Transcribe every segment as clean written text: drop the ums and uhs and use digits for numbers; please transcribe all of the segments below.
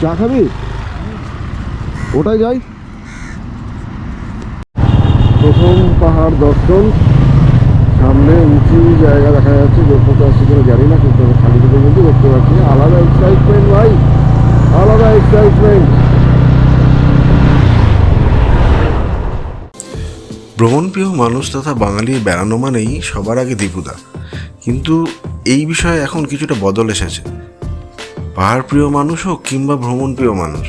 চা খাবি? ওটাই যাই। প্রথম পাহাড় দর্শন, সামনে উঁচু জায়গা দেখা যাচ্ছে, যোগ্যতা আসছে কিনা জানি না, কিন্তু আমি খালি থেকে কিন্তু দেখতে পাচ্ছি। আলাদা এক্সাইটমেন্ট ভাই, আলাদা এক্সাইটমেন্ট। ভ্রমণপ্রিয় মানুষ তথা বাঙালির বেড়ানো মানেই সবার আগে দীপুদা, কিন্তু এই বিষয়ে এখন কিছুটা বদল এসেছে। পাহাড়প্রিয় মানুষ হোক কিংবা ভ্রমণপ্রিয় মানুষ,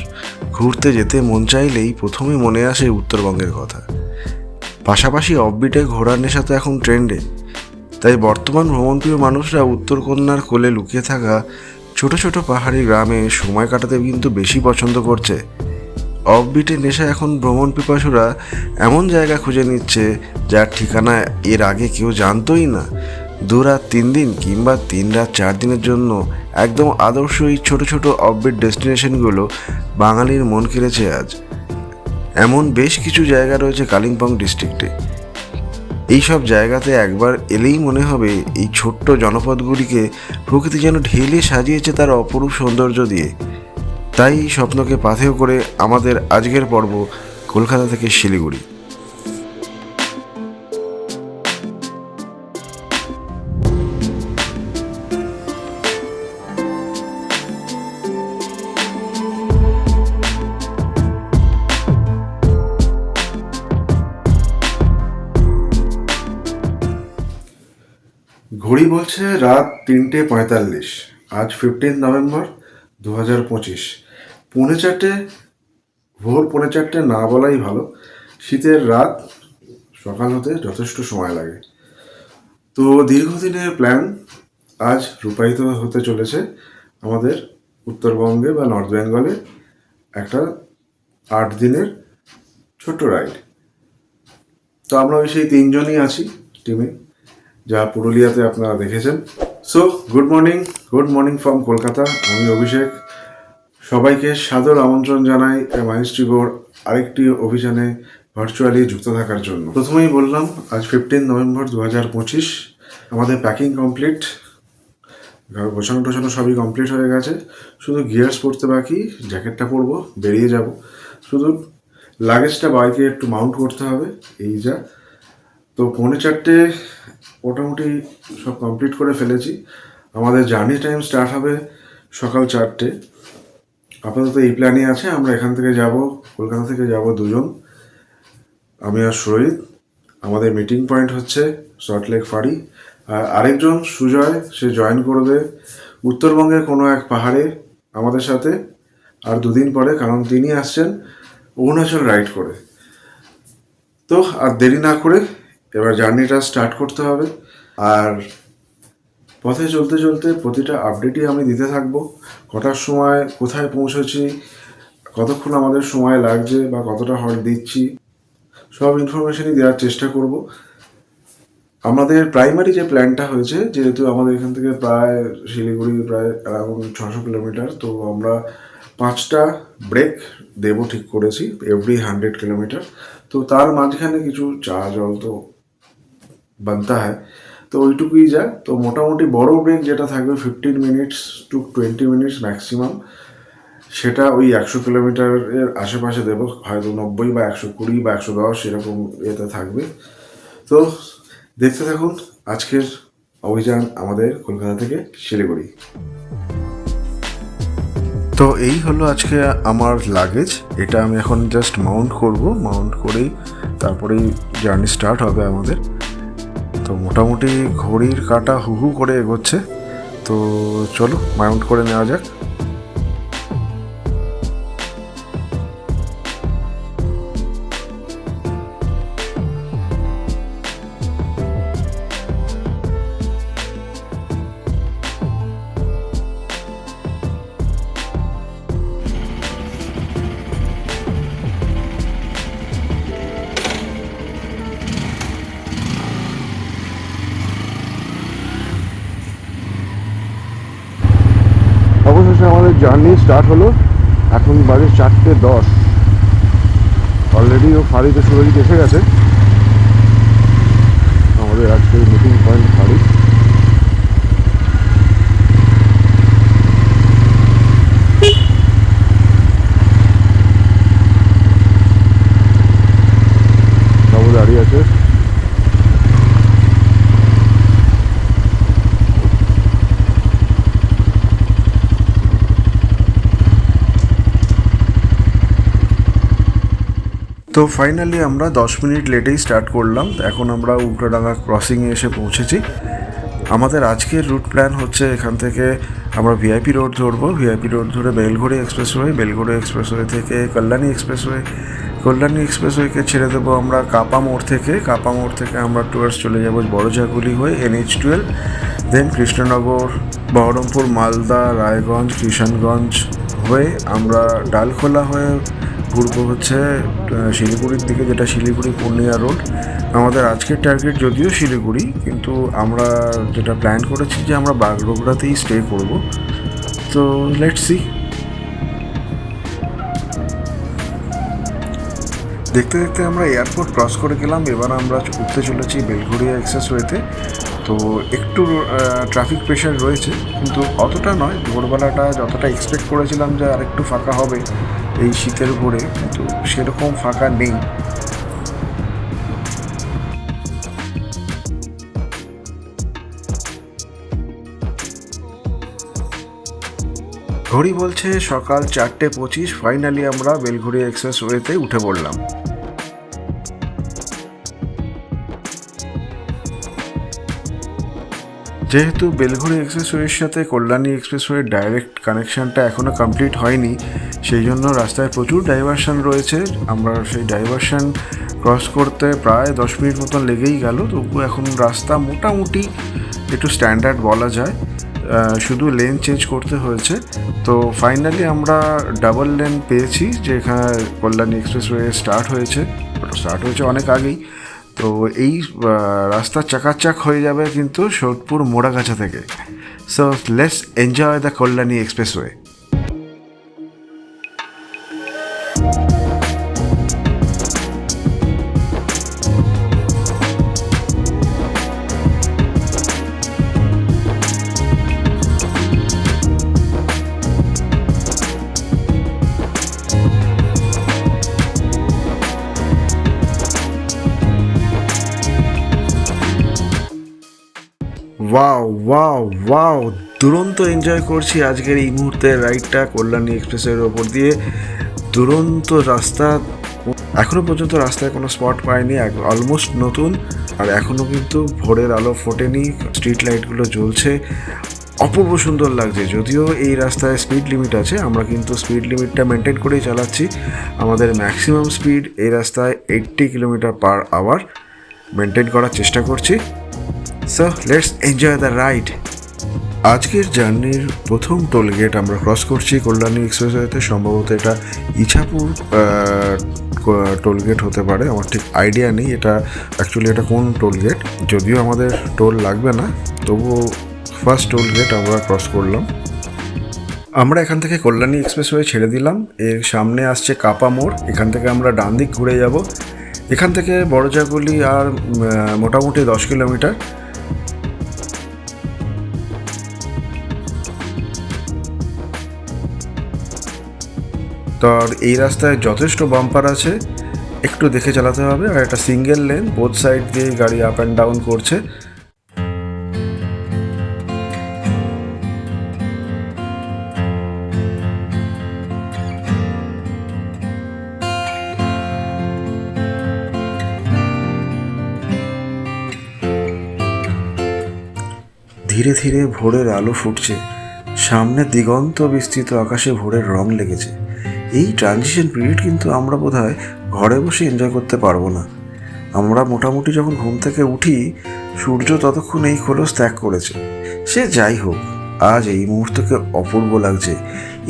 ঘুরতে যেতে মন চাইলেই প্রথমে মনে আসে উত্তরবঙ্গের কথা। পাশাপাশি অফবিটে ঘোরার নেশা তো এখন ট্রেন্ডে, তাই বর্তমান ভ্রমণপ্রিয় মানুষরা উত্তরকন্যার কোলে লুকিয়ে থাকা ছোট ছোট পাহাড়ি গ্রামে সময় কাটাতে কিন্তু বেশি পছন্দ করছে। অফবিটের নেশা এখন ভ্রমণ পিপাসুরা এমন জায়গা খুঁজে নিচ্ছে যার ঠিকানা এর আগে কেউ জানতোই না। 2 রাত 3 দিন কিংবা 3 রাত 4 দিনের জন্য একদম আদর্শ এই ছোটো ছোটো অফবিট ডেস্টিনেশনগুলো বাঙালির মন কেড়েছে আজ। এমন বেশ কিছু জায়গা রয়েছে কালিম্পং ডিস্ট্রিক্টে। এইসব জায়গাতে একবার এলেই মনে হবে এই ছোট্ট জনপদগুলিকে প্রকৃতি যেন ঢেলে সাজিয়েছে তার অপরূপ সৌন্দর্য দিয়ে। তাই স্বপ্নকে পাথেয় করে আমাদের আজকের পর্ব কলকাতা থেকে শিলিগুড়ি। ঘড়ি বলছে রাত 3:45। আজ 15 নভেম্বর 2025। 3:45, ভোর 3:45 না বলাই ভালো। শীতের রাত, সকাল হতে যথেষ্ট সময় লাগে। তো দীর্ঘদিনের প্ল্যান আজ রূপায়িত হতে চলেছে আমাদের উত্তরবঙ্গে বা নর্থ বেঙ্গলে একটা 8 দিনের ছোট্ট রাইড। তো আমরা ওই সেই 3 জনই আছি টিমে, যা পুরুলিয়াতে আপনারা দেখেছেন। So good morning from Kolkata. আমি অভিষেক, সবাইকে সাদর আমন্ত্রণ জানাই মাইস্ট্রি গোর আরেকটি অভিযানে ভার্চুয়ালি যুক্ত থাকার জন্য। প্রথমেই বললাম আজ 15 নভেম্বর 2025। আমাদের প্যাকিং কমপ্লিট, গোছানো টোছানো সবই কমপ্লিট হয়ে গেছে, শুধু গিয়ার্স পরতে বাকি। জ্যাকেটটা পরবো, বেরিয়ে যাব। শুধু লাগেজটা বাইকে একটু মাউন্ট করতে হবে, এই যা। তো 3:45 মোটামুটি সব কমপ্লিট করে ফেলেছি। আমাদের জার্নি টাইম স্টার্ট হবে সকাল 4টে। আপাতত এই প্ল্যানই আছে। আমরা এখান থেকে যাব, কলকাতা থেকে যাব 2 জন, আমি আর সুরজিৎ। আমাদের মিটিং পয়েন্ট হচ্ছে সল্টলেক ফাঁড়ি। আর আরেকজন সুজয়, সে জয়েন করবে উত্তরবঙ্গের কোনো এক পাহাড়ে আমাদের সাথে আর 2 দিন পরে, কারণ তিনি আসছেন অরুণাচল রাইড করে। তো আর দেরি না করে এবার জার্নিটা স্টার্ট করতে হবে। আর পথে চলতে চলতে প্রতিটা আপডেটই আমি দিতে থাকবো। কটার সময় কোথায় পৌঁছেছি, কতক্ষণ আমাদের সময় লাগছে বা কতটা হল্ট দিচ্ছি, সব ইনফরমেশনই দেওয়ার চেষ্টা করব। আমাদের প্রাইমারি যে প্ল্যানটা হয়েছে, যেহেতু আমাদের এখান থেকে প্রায় শিলিগুড়ি প্রায় অ্যারাউন্ড 600 কিলোমিটার, তো আমরা 5টা ব্রেক দেবো ঠিক করেছি এভরি 100 কিলোমিটার। তো তার মাঝখানে কিছু চা জল তো বানতা হয়, তো ওইটুকুই যা। তো মোটামুটি বড় ব্রেক যেটা থাকবে 15 মিনিটস টু 20 মিনিটস ম্যাক্সিমাম, সেটা ওই 100 কিলোমিটারের আশেপাশে দেবো, হয়তো 90 বা 120 বা 110 এরকম এতে থাকবে। তো দেখতে থাকুন আজকের অভিযান আমাদের কলকাতা থেকে শিলিগুড়ি। তো এই হলো আজকে আমার লাগেজ। এটা আমি এখন জাস্ট মাউন্ট করব, মাউন্ট করেই তারপরেই জার্নি স্টার্ট হবে আমাদের। তো মোটামুটি ঘড়ির কাঁটা হু হু করে এগোচ্ছে, তো চলো মাউন্ট করে নেওয়া যাক। অবশেষে আমাদের জার্নি স্টার্ট হলো। এখন বাজে 4:10। অলরেডি ও ফাঁড়িতে সুরজিৎ এসে গেছে, আমাদের আজকের মিটিং পয়েন্ট ফাঁড়ি। তো ফাইনালি আমরা 10 মিনিট লেটেই স্টার্ট করলাম। এখন আমরা উল্টোডাঙ্গা ক্রসিংয়ে এসে পৌঁছেছি। আমাদের আজকের রুট প্ল্যান হচ্ছে এখান থেকে আমরা ভিআইপি রোড ধরবো, ভিআইপি রোড ধরে বেলঘড়ি এক্সপ্রেসওয়ে, বেলঘড়ি এক্সপ্রেসওয়ে থেকে কল্যাণী এক্সপ্রেসওয়ে, কল্যাণী এক্সপ্রেসওয়েকে ছেড়ে দেবো আমরা কাপা মোড় থেকে, কাপা মোড় থেকে আমরা টুয়ার্ডস চলে যাবো বড়জাগুলি হয়ে NH12, দেন কৃষ্ণনগর, বহরমপুর, মালদা, রায়গঞ্জ, কিষানগঞ্জ হয়ে আমরা ডালখোলা হয়ে ঘুরবো হচ্ছে শিলিগুড়ির দিকে, যেটা শিলিগুড়ি পূর্ণিয়া রোড। আমাদের আজকের টার্গেট যদিও শিলিগুড়ি, কিন্তু আমরা যেটা প্ল্যান করেছি যে আমরা বাগডোগরাতেই স্টে করব। তো লেটস সি। দেখতে দেখতে আমরা এয়ারপোর্ট ক্রস করে গেলাম। এবার আমরা উঠতে চলেছি বেলঘড়িয়া এক্সপ্রেসওয়েতে। তো একটু ট্রাফিক প্রেশার রয়েছে, কিন্তু অতটা নয়। ভোরবেলাটা যতটা এক্সপেক্ট করেছিলাম যে আরেকটু ফাঁকা হবে এই শীতের ভোরে, কিন্তু সেরকম ফাঁকা নেই। ঘড়ি বলছে সকাল 4:25। ফাইনালি আমরা বেলঘড়িয়া এক্সপ্রেসওয়েতে উঠে পড়লাম। যেহেতু বেলঘড়ি এক্সপ্রেসওয়ের সাথে কল্যাণী এক্সপ্রেসওয়ের ডাইরেক্ট কানেকশানটা এখনও কমপ্লিট হয়নি, সেই জন্য রাস্তায় প্রচুর ডাইভারশন রয়েছে। আমরা সেই ডাইভারশন ক্রস করতে প্রায় 10 মিনিট মতন লেগেই গেল। তবু এখন রাস্তা মোটামুটি একটু স্ট্যান্ডার্ড বলা যায়, শুধু লেন চেঞ্জ করতে হয়েছে। তো ফাইনালি আমরা ডাবল লেন পেয়েছি, যেখানে কল্যাণী এক্সপ্রেসওয়ে স্টার্ট হয়েছে অনেক আগেই। তো এই রাস্তা চাকাচাক হয়ে যাবে কিন্তু সোদপুর মোড়াগাছা থেকে। So let's enjoy the Kalyani expressway. Wow wow wow, দুরন্ত এনজয় করছি আজকের এই মুহূর্তে রাইডটা কল্যাণী এক্সপ্রেসের ওপর দিয়ে। দুরন্ত রাস্তা, এখনও পর্যন্ত রাস্তায় কোনো স্পট পাইনি, অলমোস্ট নতুন। আর এখনও কিন্তু ভোরের আলো ফোটেনি, স্ট্রিট লাইটগুলো জ্বলছে, অপূর্ব সুন্দর লাগছে। যদিও এই রাস্তায় স্পিড লিমিট আছে, আমরা কিন্তু স্পিড লিমিটটা মেনটেন করেই চালাচ্ছি। আমাদের ম্যাক্সিমাম স্পিড এই রাস্তায় 80 কিলোমিটার/আওয়ার মেনটেন করার চেষ্টা করছি। So let's enjoy the ride. আজকের জার্নির প্রথম টোলগেট আমরা ক্রস করছি কল্যাণী এক্সপ্রেসওয়েতে। সম্ভবত এটা ইছাপুর টোলগেট হতে পারে, আমার ঠিক আইডিয়া নেই এটা কোন টোলগেট। যদিও আমাদের টোল লাগবে না, তবুও ফার্স্ট টোলগেট আমরা ক্রস করলাম। আমরা এখান থেকে কল্যাণী এক্সপ্রেসওয়ে ছেড়ে দিলাম। এর সামনে আসছে কাপা মোড়, এখান থেকে আমরা ডান দিক ঘুরে যাব। এখান থেকে বড়জাগুলি আর মোটামুটি 10 কিলোমিটার। তো এই রাস্তায় যথেষ্ট বাম্পার আছে, একটু দেখে চালাতে হবে। আর একটা সিঙ্গেল লেন, বোথ সাইড দিয়ে গাড়ি আপ অ্যান্ড ডাউন করছে। ধীরে ধীরে ভোরের আলো ফুটছে, সামনে দিগন্ত বিস্তৃত আকাশে ভোরের রং লেগেছে। এই ট্রানজিশন পিরিয়ড কিন্তু আমরা বোধহয় ঘরে বসে এনজয় করতে পারবো না। আমরা মোটামুটি যখন ঘুম থেকে উঠি, সূর্য ততক্ষণ এই খোলস ত্যাগ করেছে। সে যাই হোক, আজ এই মুহূর্তকে অপূর্ব লাগছে।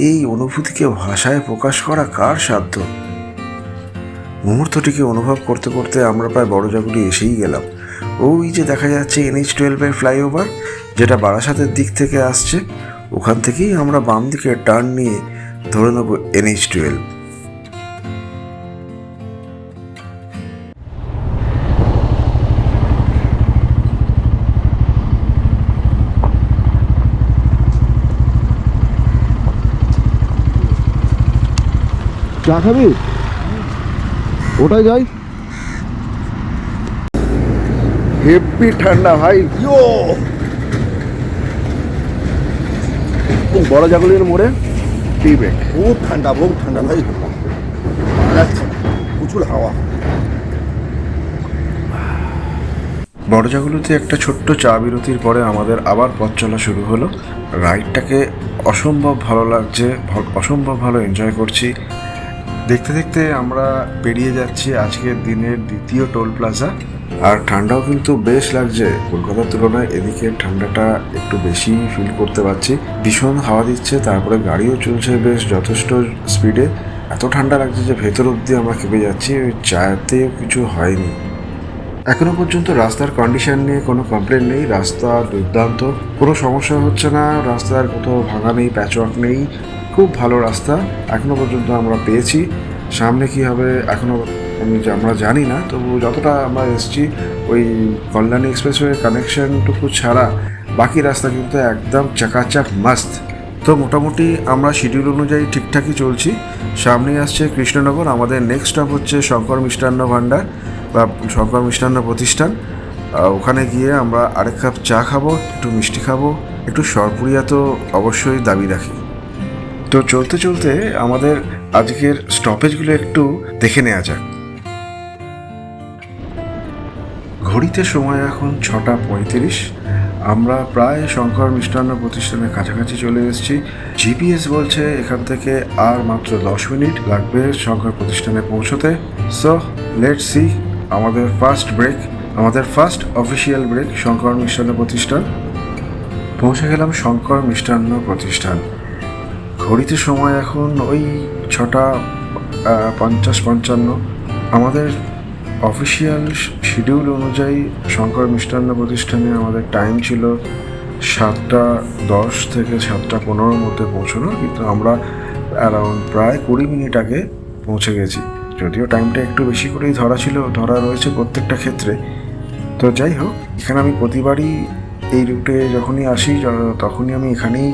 এই অনুভূতিকে ভাষায় প্রকাশ করা কার সাধ্য। মুহূর্তটিকে অনুভব করতে করতে আমরা প্রায় বড়জাগুলি এসেই গেলাম। ওই যে দেখা যাচ্ছে NH12 ফ্লাইওভার, যেটা বারাসাতের দিক থেকে আসছে। ওখান থেকেই আমরা বাম দিকে টার্ন নিয়ে ধরে নেব NH12। চা খাবি? ওটাই যাই। হেভি ঠান্ডা ভাই। বড়জাগুলির মোড়ে টি ব্রেক। बहुत ठंडा भाई। প্রচুর হাওয়া। বড়জাগুলোতে একটা ছোট্ট চা বিরতির পরে আমাদের আবার পথ চলা শুরু হলো। রাইডটাকে অসম্ভব ভালো লাগছে, অসম্ভব ভালো এনজয় করছি। দেখতে দেখতে আমরা পেরিয়ে যাচ্ছি আজকের দিনের দ্বিতীয় টোল প্লাজা। আর ঠান্ডাও কিন্তু বেশ লাগছে, কলকাতার তুলনায় এদিকে ঠান্ডাটা একটু বেশি ফিল করতে পারছি। ভীষণ হাওয়া দিচ্ছে, তারপরে গাড়িও চলছে বেশ যথেষ্ট স্পিডে। এত ঠান্ডা লাগছে যে ভেতর অব্দি আমরা কেঁপে যাচ্ছি। ওই চাতেও কিছু হয়নি। এখনো পর্যন্ত রাস্তার কন্ডিশন নিয়ে কোনো কমপ্লেন নেই। রাস্তা দুর্দান্ত, কোনো সমস্যা হচ্ছে না। রাস্তার কোথাও ভাঙা নেই, প্যাচওয়ার্ক নেই, খুব ভালো রাস্তা এখনো পর্যন্ত আমরা পেয়েছি। সামনে কি হবে এখনো আমরা জানি না, তবু যতটা আমরা এসেছি ওই কল্যাণী এক্সপ্রেসওয়ে কানেকশনটুকু ছাড়া বাকি রাস্তা কিন্তু একদম চাকাচাক মাস্ত। তো মোটামুটি আমরা শিডিউল অনুযায়ী ঠিকঠাকই চলছি। সামনেই আসছে কৃষ্ণনগর, আমাদের নেক্সট স্টপ হচ্ছে শঙ্কর মিষ্টান্ন ভাণ্ডার বা শঙ্কর মিষ্টান্ন প্রতিষ্ঠান। ওখানে গিয়ে আমরা আরেক কাপ চা খাবো, একটু মিষ্টি খাবো, একটু সরপুরিয়া তো অবশ্যই দাবি রাখি। তো চলতে চলতে আমাদের আজকের স্টপেজগুলো একটু দেখে নেওয়া যাক। ঘড়িতে সময় এখন 6:35। আমরা প্রায় শঙ্কর মিষ্টান্ন প্রতিষ্ঠানের কাছাকাছি চলে এসেছি। জিপিএস বলছে এখান থেকে আর মাত্র 10 মিনিট লাগবে শঙ্কর প্রতিষ্ঠানে পৌঁছতে। So let's see. আমাদের ফার্স্ট ব্রেক, আমাদের ফার্স্ট অফিসিয়াল ব্রেক শঙ্কর মিষ্টান্ন প্রতিষ্ঠান। পৌঁছে গেলাম শঙ্কর মিষ্টান্ন প্রতিষ্ঠান। ঘড়িতে সময় এখন ওই 6:50-55। আমাদের অফিসিয়াল শিডিউল অনুযায়ী শঙ্কর মিষ্টান্ন প্রতিষ্ঠানে আমাদের টাইম ছিল 7:10 থেকে 7:15 মধ্যে পৌঁছানোর, কিন্তু আমরা অ্যারাউন্ড প্রায় 20 মিনিট আগে পৌঁছে গেছি। যদিও টাইমটা একটু বেশি করেই ধরা রয়েছে প্রত্যেকটা ক্ষেত্রে। তো যাই হোক, এখানে আমি প্রতিবারই এই রুটে যখনই আসি তখনই আমি এখানেই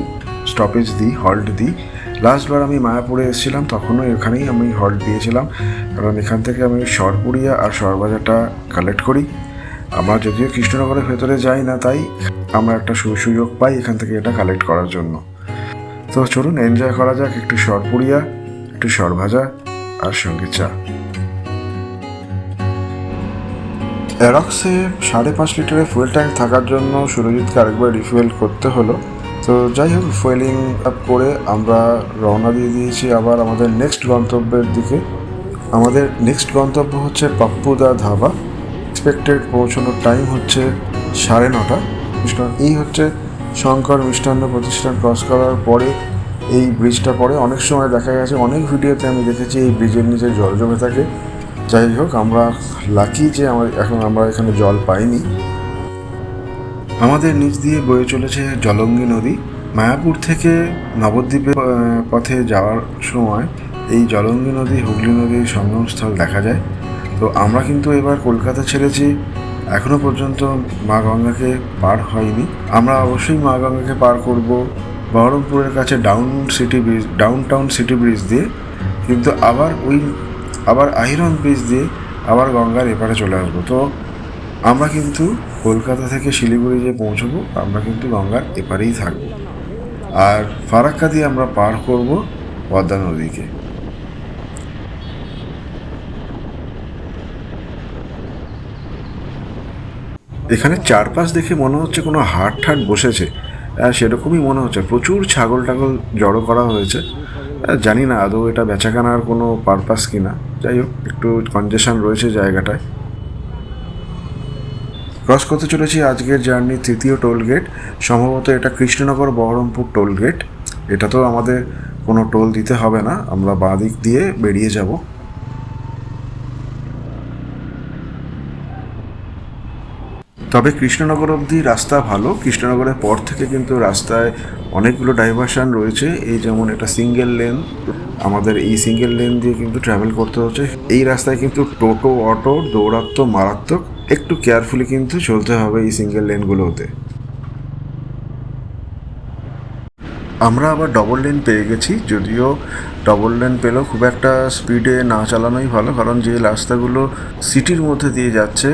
স্টপেজ দিই, হল্ট দিই। লাস্টবার আমি মায়াপুরে এসেছিলাম, তখনও এখানেই আমি হল্ট দিয়েছিলাম, কারণ এখান থেকে আমি সরপুরিয়া আর সরবাজারটা কালেক্ট করি। আমরা যদিও কৃষ্ণনগরের ভেতরে যাই না, তাই আমরা একটা সুযোগ পাই এখান থেকে এটা কালেক্ট করার জন্য। তো চলুন এনজয় করা যাক, একটু সরপুরিয়া, একটু সরভাজা আর সঙ্গে চা। অ্যারক্সে 5.5 লিটারের ফুয়েল ট্যাঙ্ক থাকার জন্য সুরজিৎকে আরেকবার রিফুয়েল করতে হলো। তো যাই হোক, ফুয়েলিং আপ করে আমরা রওনা দিয়ে দিয়েছি আবার আমাদের নেক্সট গন্তব্যের দিকে। আমাদের নেক্সট গন্তব্য হচ্ছে পাপ্পুদা ধাবা। এক্সপেক্টেড পৌঁছানোর টাইম হচ্ছে 9:30। এই হচ্ছে শঙ্কর মিষ্টান্ন প্রতিষ্ঠান ক্রস করার পরে এই ব্রিজটা পড়ে। অনেক সময় দেখা গেছে, অনেক ভিডিওতে আমি দেখেছি এই ব্রিজের নিচে জল জমে থাকে। যাই হোক, আমরা লাকি যে আমরা এখানে জল পাইনি। আমাদের নিচ দিয়ে বয়ে চলেছে জলঙ্গি নদী। মায়াপুর থেকে নবদ্বীপের পথে যাওয়ার সময় এই জলঙ্গি নদী হুগলি নদীর সঙ্গমস্থল দেখা যায়। তো আমরা কিন্তু এবার কলকাতা ছেড়েছি, এখনও পর্যন্ত মা গঙ্গাকে পার হয়নি। আমরা অবশ্যই মা গঙ্গাকে পার করব বহরমপুরের কাছে ডাউনটাউন সিটি ব্রিজ দিয়ে, কিন্তু আবার আইরন ব্রিজ দিয়ে আবার গঙ্গার এপারে চলে আসবো। তো আমরা কিন্তু কলকাতা থেকে শিলিগুড়ি যে পৌঁছবো, আমরা কিন্তু গঙ্গার এপারেই থাকবো, আর ফারাক্কা দিয়ে আমরা পার করব পদ্মা নদীকে। এখানে চারপাশ দেখে মনে হচ্ছে কোনো হাট বসেছে, সেরকমই মনে হচ্ছে। প্রচুর ছাগল টাগল জড়ো করা হয়েছে। জানি না আদৌ এটা বেচাকেনার কোনো পারপাস কিনা। যাই হোক, একটু কনজেশন রয়েছে জায়গাটায়। ক্রস করতে চলেছি আজকের জার্নির তৃতীয় টোল গেট। সম্ভবত এটা কৃষ্ণনগর বহরমপুর টোল গেট। এটা তো আমাদের কোনো টোল দিতে হবে না, আমরা বাঁ দিক দিয়ে বেরিয়ে যাব। তবে কৃষ্ণনগর অবধি রাস্তা ভালো। কৃষ্ণনগরের পর থেকে কিন্তু রাস্তায় অনেকগুলো ডাইভারশন রয়েছে। এই যেমন এটা সিঙ্গেল লেন, আমাদের এই সিঙ্গেল লেন দিয়ে কিন্তু ট্রাভেল করতে হচ্ছে। এই রাস্তায় কিন্তু টোটো অটো দৌরাত্ম্য মারাত্মক, একটু কেয়ারফুলি কিন্তু চলতে হবে এই সিঙ্গেল লেনগুলোতে। আমরা আবার ডবল লেন পেয়ে গেছি, যদিও ডবল লেন পেলেও খুব একটা স্পিডে না চালানোই ভালো, কারণ যে রাস্তাগুলো সিটির মধ্যে দিয়ে যাচ্ছে,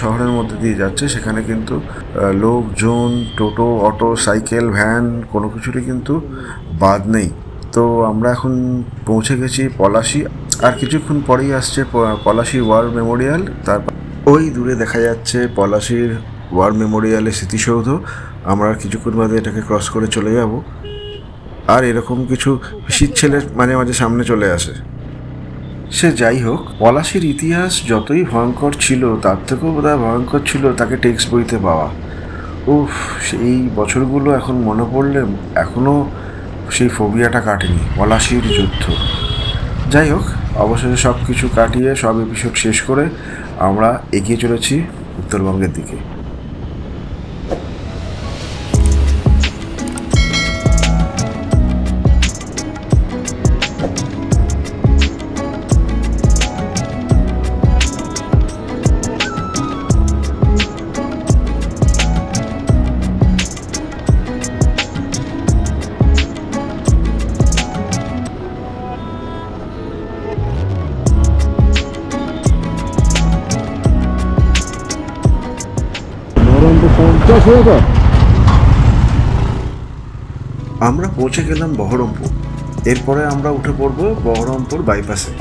শহরের মধ্যে দিয়ে যাচ্ছে, সেখানে কিন্তু লোকজন, টোটো অটো সাইকেল ভ্যান কোনো কিছুরই কিন্তু বাদ নেই। তো আমরা এখন পৌঁছে গেছি পলাশী, আর কিছুক্ষণ পরেই আসছে পলাশী ওয়ার মেমোরিয়াল। তারপর ওই দূরে দেখা যাচ্ছে পলাশীর ওয়ার মেমোরিয়ালের স্মৃতিসৌধ। আমরা কিছুক্ষণ বাদে এটাকে ক্রস করে চলে যাব। আর এরকম কিছু শীত ছেলে মাঝে মাঝে সামনে চলে আসে। সে যাই হোক, পলাশীর ইতিহাস যতই ভয়ঙ্কর ছিল তার থেকেও বোধহয় ভয়ঙ্কর ছিল তাকে টেক্সট বইতে পাওয়া। উফ, সেই বছরগুলো এখন মনে পড়লে এখনও সেই ফোবিয়াটা কাটেনি, পলাশীর যুদ্ধ। যাই হোক, অবশেষে সব কিছু কাটিয়ে সব এপিসোড শেষ করে আমরা এগিয়ে চলেছি উত্তরবঙ্গের দিকে। আমরা পৌঁছে গেলাম বহরমপুর। এরপরে আমরা উঠে পড়ব বহরমপুর বাইপাসে।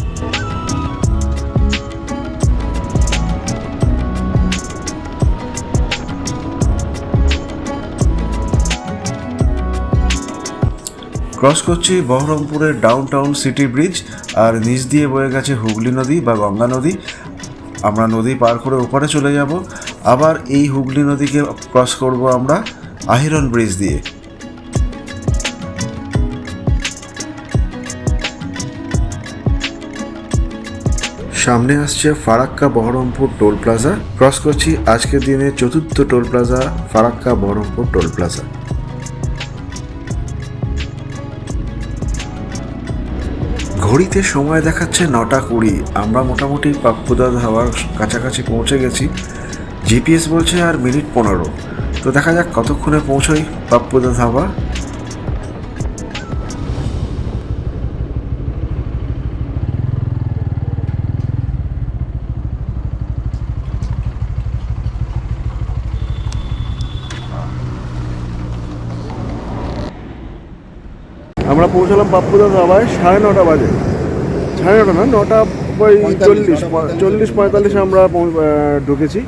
ক্রস করছি বহরমপুরের ডাউন টাউন সিটি ব্রিজ, আর নিচ দিয়ে বয়ে গেছে হুগলি নদী বা গঙ্গা নদী। আমরা নদী পার করে ওপারে চলে যাব। আবার এই হুগলি নদীকে ক্রস করব আমরা আহিরন ব্রিজ দিয়ে। সামনে আসছে Farakka Baharampur toll plaza. Cross করছি আজকের দিনে চতুর্থ toll plaza, Farakka Baharampur toll plaza. ঘড়িতে সময় দেখাচ্ছে 9:20। আমরা মোটামুটি পাপ্পুদা ধাবার কাছাকাছি পৌঁছে গেছি। জিপিএস বলছে আর মিনিট 15। তো দেখা যাক কতক্ষণে পৌঁছোই পাপ্পুদা ধাবা। আমরা পৌঁছালাম পাপ্পুদা ধাবায় 9:30 বাজে। 9:30 না, 9:40 আমরা ঢুকেছি।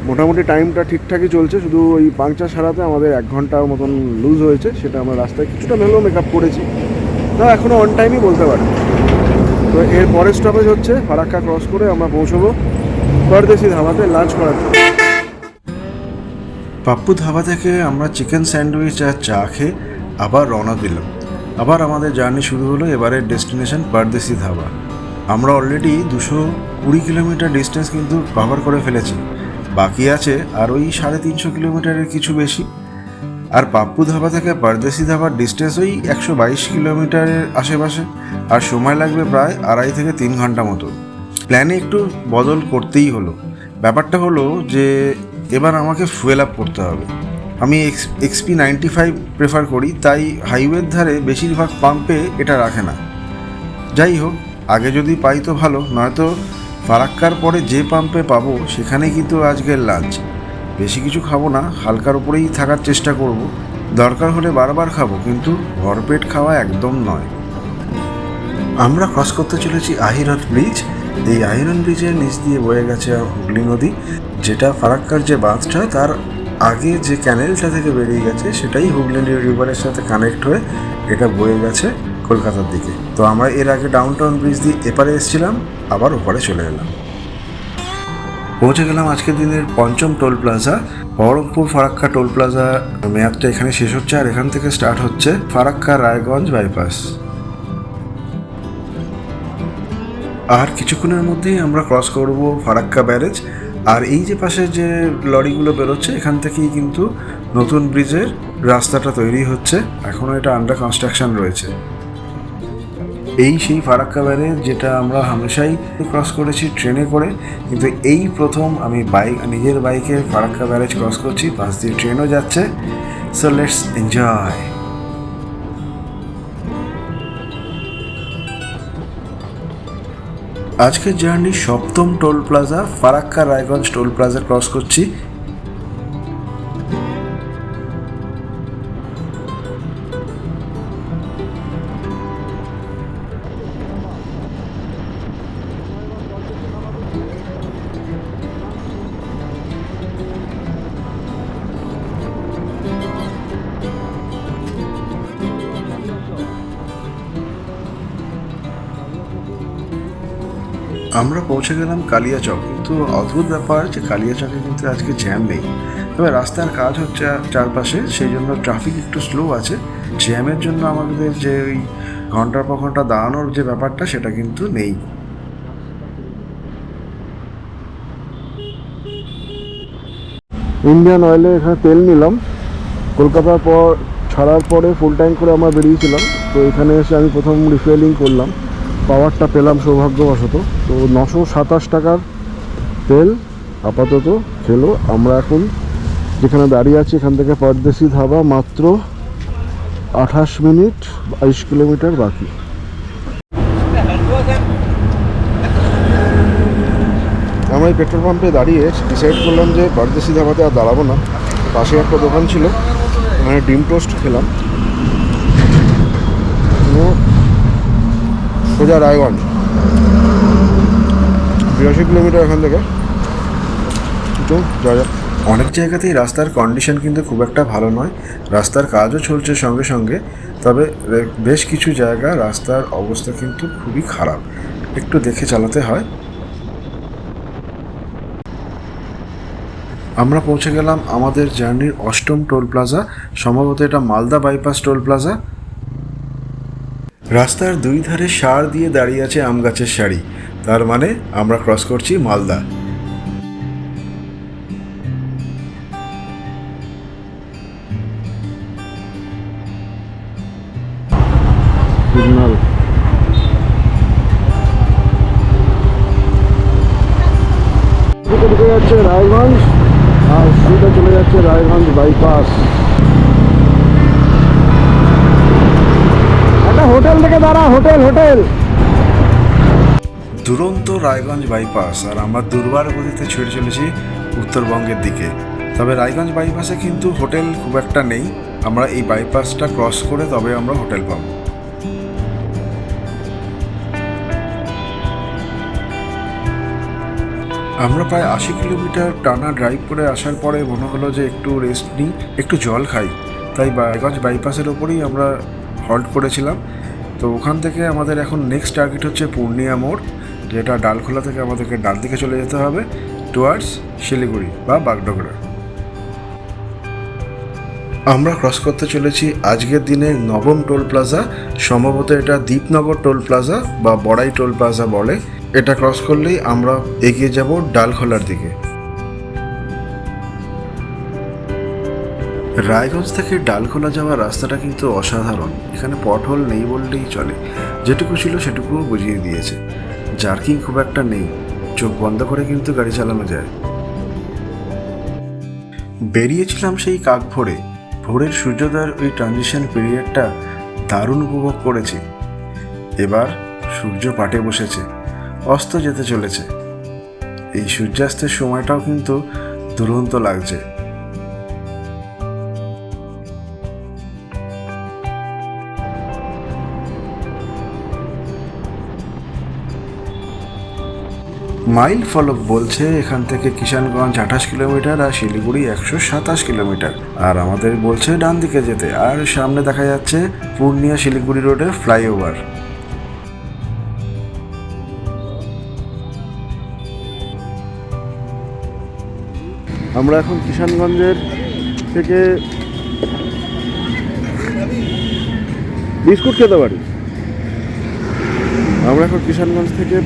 মোটামুটি টাইমটা ঠিকঠাকই চলছে, শুধু ওই পাংচার সারাতে আমাদের 1 ঘন্টার মতন লুজ হয়েছে। সেটা আমরা রাস্তায় কিছুটা হলেও মেকআপ করেছি, না এখনও অন টাইমই বলতে পারি। তো এর পরের স্টপেজ হচ্ছে ফারাক্কা ক্রস করে আমরা পৌঁছবো পরদেশি ধাবাতে লাঞ্চ করার জন্য। পাপ্পু ধাবা থেকে আমরা চিকেন স্যান্ডউইচ আর চা খেয়ে আবার রওনা দিলাম। আবার আমাদের জার্নি শুরু হলো এবারের ডেস্টিনেশন পরদেশি ধাবা। আমরা অলরেডি 220 কিলোমিটার ডিস্টেন্স কিন্তু কভার করে ফেলেছি। বাকি আছে আর ওই 350 কিলোমিটারের কিছু বেশি। আর পাপ্পু ধাবা থেকে পরদেশি ধাবার ডিস্টেন্স ওই 122 কিলোমিটারের আশেপাশে, আর সময় লাগবে প্রায় 2.5 থেকে 3 ঘন্টা মতো। প্ল্যানে একটু বদল করতেই হলো। ব্যাপারটা হলো যে এবার আমাকে ফুয়েল আপ করতে হবে। আমি XP 95 প্রেফার করি, তাই হাইওয়ের ধারে বেশিরভাগ পাম্পে এটা রাখে না। যাই হোক, আগে যদি পাই তো ভালো, নয়তো ফারাক্কার পরে যে পাম্পে পাবো সেখানেই কিন্তু আজকের লাঞ্চ। বেশি কিছু খাবো না, হালকার উপরেই থাকার চেষ্টা করব। দরকার হলে বারবার খাবো, কিন্তু ভরপেট খাওয়া একদম নয়। আমরা ক্রস করতে চলেছি আহিরন ব্রিজ। এই আহিরন ব্রিজের নিচ দিয়ে বয়ে গেছে হুগলি নদী, যেটা ফারাক্কার যে বাঁধটা তার আগে যে ক্যানেলটা থেকে বেরিয়ে গেছে সেটাই হুগলি রিভারের সাথে কানেক্ট হয়ে এটা বয়ে গেছে কলকাতার দিকে। তো আমরা এর আগে ডাউন টাউন ব্রিজ দিয়ে এপারে এসেছিলাম, আবার ওপারে চলে এলাম। পৌঁছে গেলাম আজকের দিনের পঞ্চম toll plaza, Baharampur Farakka toll plaza. মেয়াদটা এখানে শেষ হচ্ছে, আর এখান থেকে স্টার্ট হচ্ছে ফারাক্কা রায়গঞ্জ বাইপাস। আর কিছুক্ষণের মধ্যেই আমরা ক্রস করব ফারাক্কা ব্যারেজ। আর এই যে পাশে যে লরিগুলো বেরোচ্ছে, এখান থেকেই কিন্তু নতুন ব্রিজের রাস্তাটা তৈরি হচ্ছে। এখনও এটা আন্ডার কনস্ট্রাকশন রয়েছে। এই সেই ফারাক্কা ব্যারেজ যেটা আমরা হামেশাই ক্রস করেছি ট্রেনে করে, কিন্তু এই প্রথম আমি নিজের বাইকে ফারাক্কা ব্যারেজ ক্রস করছি। পাশ দিয়ে ট্রেনও যাচ্ছে। So let's enjoy. আজকের জার্নি সপ্তম toll plaza Farakka Raiganj toll plaza cross করছি। আমরা পৌঁছে গেলাম কালিয়াচক, কিন্তু অদ্ভুত ব্যাপার যে কালিয়াচকে কিন্তু আজকে জ্যাম নেই। তবে রাস্তার কাজ হচ্ছে চারপাশে, সেই জন্য ট্রাফিক একটু স্লো আছে। জ্যামের জন্য আমাদের যে ওই ঘন্টার পর ঘন্টা দাঁড়ানোর যে ব্যাপারটা সেটা কিন্তু নেই। ইন্ডিয়ান অয়েলে এখানে তেল নিলাম। কলকাতার পর ছাড়ার পরে ফুল ট্যাঙ্ক করে আমরা বেরিয়েছিলাম, তো এখানে এসে আমি প্রথম রিফুয়েলিং করলাম, পাওয়ারটা পেলাম সৌভাগ্যবশত। তো 927 টাকার তেল আপাতত খেলো। আমরা এখন যেখানে দাঁড়িয়ে আছি এখান থেকে পরদেশি ধাবা মাত্র 28 মিনিট, 22 কিলোমিটার বাকি। আমরা এই পেট্রোল পাম্পে দাঁড়িয়ে ডিসাইড করলাম যে পরদেশি ধাবাতে আর দাঁড়াবো না। পাশে একটা দোকান ছিল, ওখানে ডিম টোস্ট খেলাম। সোজা রায়গঞ্জ, 82 কিলোমিটার এখান থেকে। তো যা যা, অনেক জায়গাতেই রাস্তার কন্ডিশন কিন্তু খুব একটা ভালো নয়, রাস্তার কাজও চলছে সঙ্গে সঙ্গে। তবে বেশ কিছু জায়গা রাস্তার অবস্থা কিন্তু খুবই খারাপ, একটু দেখে চালাতে হয়। আমরা পৌঁছে গেলাম আমাদের জার্নির 8ম টোল প্লাজা, সম্ভবত এটা মালদা বাইপাস টোল প্লাজা। রাস্তার দুই ধারে সার দিয়ে দাঁড়িয়ে আছে আম গাছের সারি, তার মানে আমরা ক্রস করছি মালদা। সিগন্যাল। ঢুকে যাচ্ছে রায়গঞ্জ, আর সিধা চলে যাচ্ছে রায়গঞ্জ বাইপাস। একটা হোটেল থেকে দাঁড়া, হোটেল হোটেল। দুরন্ত রায়গঞ্জ বাইপাস, আর আমরা দুর্বার গতিতে ছুটে চলেছি উত্তরবঙ্গের দিকে। তবে রায়গঞ্জ বাইপাসে কিন্তু হোটেল খুব একটা নেই, আমরা এই বাইপাসটা ক্রস করে তবে আমরা হোটেল পাব। আমরা প্রায় 80 কিলোমিটার টানা ড্রাইভ করে আসার পরে মনে হলো যে একটু রেস্ট নিই, একটু জল খাই, তাই রায়গঞ্জ বাইপাসের ওপরেই আমরা হল্ট করেছিলাম। তো ওখান থেকে আমাদের এখন নেক্সট টার্গেট হচ্ছে পূর্ণিয়া মোড়, যেটা ডালখোলা থেকে আমাদেরকে ডাল দিকে চলে যেতে হবে টুয়ার্ডস শিলিগুড়ি বা বাগডোগরা। আমরা ক্রস করতে চলেছি আজকের দিনের 9ম টোল প্লাজা, সম্ভবত এটা দীপনগর টোল প্লাজা বা বড়াই টোল প্লাজা বলে। এটা ক্রস করলেই আমরা এগিয়ে যাব ডালখোলার দিকে। রায়গঞ্জ থেকে ডালখোলা যাওয়ার রাস্তাটা কিন্তু অসাধারণ, এখানে পথহোল নেই বললেই চলে, যেটুকু ছিল সেটুকুও বুঝিয়ে দিয়েছে। জার্কিং খুব একটা নেই, চোখ বন্ধ করে কিন্তু গাড়ি চালানো যায়। বেরিয়েছিলাম সেই কাক ভোরে, ভোরের সূর্যোদয়ের ওই ট্রানজিশন পিরিয়ডটা দারুণ উপভোগ করেছি। এবার সূর্য পাটে বসেছে, অস্ত যেতে চলেছে। এই সূর্যাস্তের সময়টাও কিন্তু দুরন্ত লাগছে। মাইল ফলক বলছে এখান থেকে কিষানগঞ্জ 28 কিলোমিটার আর শিলিগুড়ি 127 কিলোমিটার, আর আমাদের বলছে ডান দিকে যেতে। আর সামনে দেখা যাচ্ছে পূর্ণিয়া শিলিগুড়ি রোডের ফ্লাইওভার। আমরা এখন কিষানগঞ্জের থেকে বিস্কুট খেতে পারি। আমরা এখন কিষানগঞ্জ থেকে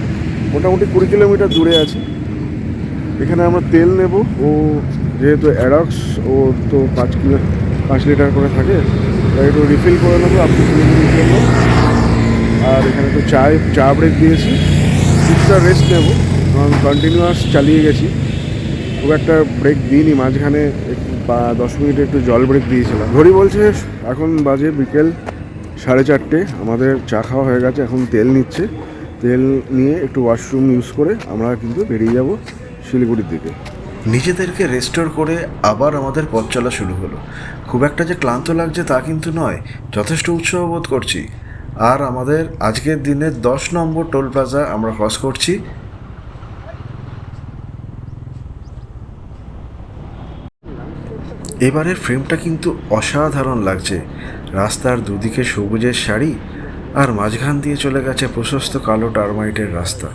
মোটামুটি 20 কিলোমিটার দূরে আছি। এখানে আমরা তেল নেব, ও যেহেতু অ্যাডক্স ও তো 5 লিটার করে থাকে, তাই একটু রিফিল করে নেবো আপনি শিলিগুড়ির জন্য। আর এখানে তো চা ব্রেক দিয়েছি, কিছুটা রেস্ট নেব, কারণ কন্টিনিউয়াস চালিয়ে গেছি, খুব একটা ব্রেক দিইনি, মাঝখানে 10 মিনিটে একটু জল ব্রেক দিয়েছিলাম। ঘড়ি বলছে এখন বাজে বিকেল 4:30, আমাদের চা খাওয়া হয়ে গেছে, এখন তেল নিচ্ছে। তেল নিয়ে একটু ওয়াশরুম ইউজ করে আমরা কিন্তু বেরিয়ে যাব শিলিগুড়ির দিকে। নিজেদেরকে রেস্টোর করে আবার আমাদের পথ চলা শুরু হলো। খুব একটা যে ক্লান্ত লাগছে তা কিন্তু নয়, যথেষ্ট উৎসাহ বোধ করছি। আর আমাদের আজকের দিনের 10 নম্বর টোল প্লাজা আমরা ক্রস করছি। এবারের ফ্রেমটা কিন্তু অসাধারণ লাগছে, রাস্তার দুদিকে সবুজের শাড়ি আর মাঝখান দিয়ে চলে গেছে প্রশস্ত কালো টারমাইটের রাস্তা।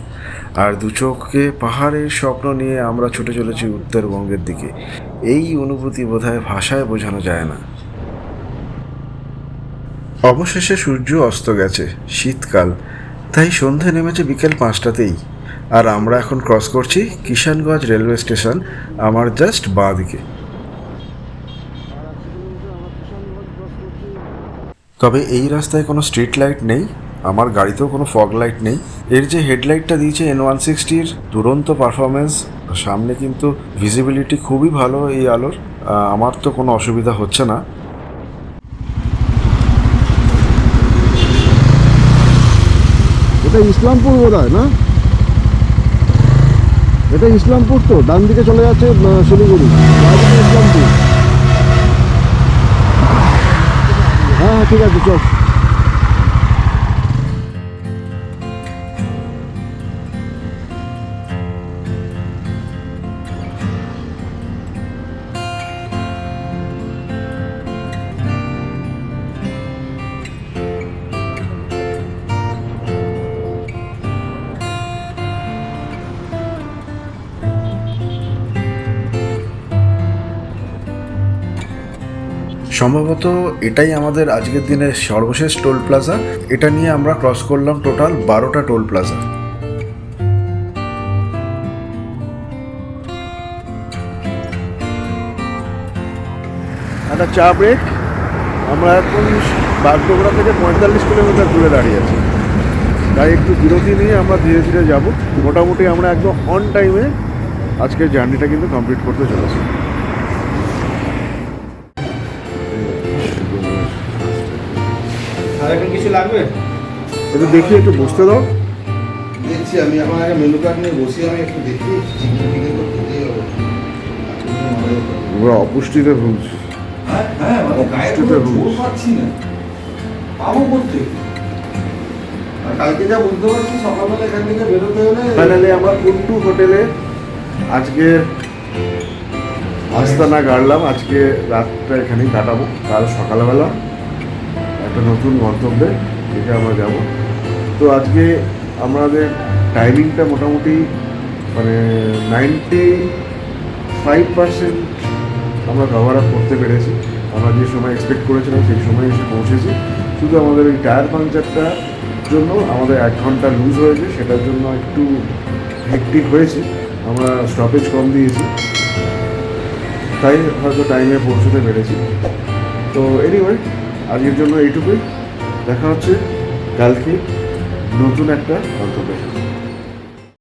আর দু চোখে পাহাড়ের স্বপ্ন নিয়ে আমরা ছুটে চলেছি উত্তরবঙ্গের দিকে। এই অনুভূতি বোধহয় ভাষায় বোঝানো যায় না। অবশেষে সূর্য অস্ত গেছে, শীতকাল, তাই সন্ধে নেমেছে বিকেল 5টাতেই। আর আমরা এখন ক্রস করছি কিষানগঞ্জ রেলওয়ে স্টেশন, আমার জাস্ট বাঁ দিকে। তবে এই রাস্তায় কোনো স্ট্রিট লাইট নেই, আমার গাড়িতেও কোনো ফগ লাইট নেই। এর যে হেডলাইটটা দিয়েছে N160-র দুরন্ত পারফরমেন্স, সামনে কিন্তু ভিজিবিলিটি খুবই ভালো এই আলোর। আমার তো কোনো অসুবিধা হচ্ছে না। এটা ইসলামপুর বোধ হয় না? এটা ইসলামপুর তো, ডান দিকে চলে যাচ্ছে শিলিগুড়ি, বাঁ দিকে ইসলামপুর। হ্যাঁ ঠিক আছে, চল। সম্ভবত এটাই আমাদের আজকের দিনের সর্বশেষ টোল প্লাজা। এটা নিয়ে আমরা ক্রস করলাম টোটাল 12টা টোল প্লাজা। একটা চা ব্রেক। আমরা এখন বাগডোগরা থেকে 45 কিলোমিটার দূরে দাঁড়িয়ে আছি, তাই একটু বিরতি নিয়ে আমরা ধীরে ধীরে যাব। মোটামুটি আমরা একদম অন টাইমে আজকের জার্নিটা কিন্তু কমপ্লিট করতে চলেছি। আর এখন কিছু লাগবে? একটু দেখি, একটু বসতে দাও। দেখছি আমি এখন আগে মেনু কার্ড নিয়ে বসি, আমি একটু দেখি চিকেন টিকেন তো খেতেই হবে। আমরা অপুষ্টিতে ভুগছি। হ্যাঁ মানে গায়ে অপুষ্টিতে কোনো জোর ভুগছি। পাচ্ছি না, পাবো করতে। আর কালকে যা বুঝতে পারছি সকালবেলা এখান থেকে বেরোতে হলে ফাইনালি আমরা কুন্টু হোটেলে আজকে আস্তানা গাড়লাম। আজকে রাতটা এখানেই কাটাবো, কাল সকালবেলা একটা নতুন গন্তব্যে দিকে আমরা যাব। তো আজকে আমাদের টাইমিংটা মোটামুটি মানে 95% আমরা কভার আপ করতে পেরেছি। আমরা যে সময় এক্সপেক্ট করেছিলাম সেই সময় এসে পৌঁছেছি। শুধু আমাদের ওই টায়ার পাংচারটার জন্য আমাদের 1 ঘন্টা লুজ হয়েছে, সেটার জন্য একটু হেক্টিক হয়েছে। আমরা স্টপেজ কম দিয়েছি, তাই হয়তো টাইমে পৌঁছতে পেরেছি। তো এনিওয়ে, আজকের জন্য এইটুকুই। দেখা হচ্ছে কালকে নতুন একটা গন্তব্যের সাথে।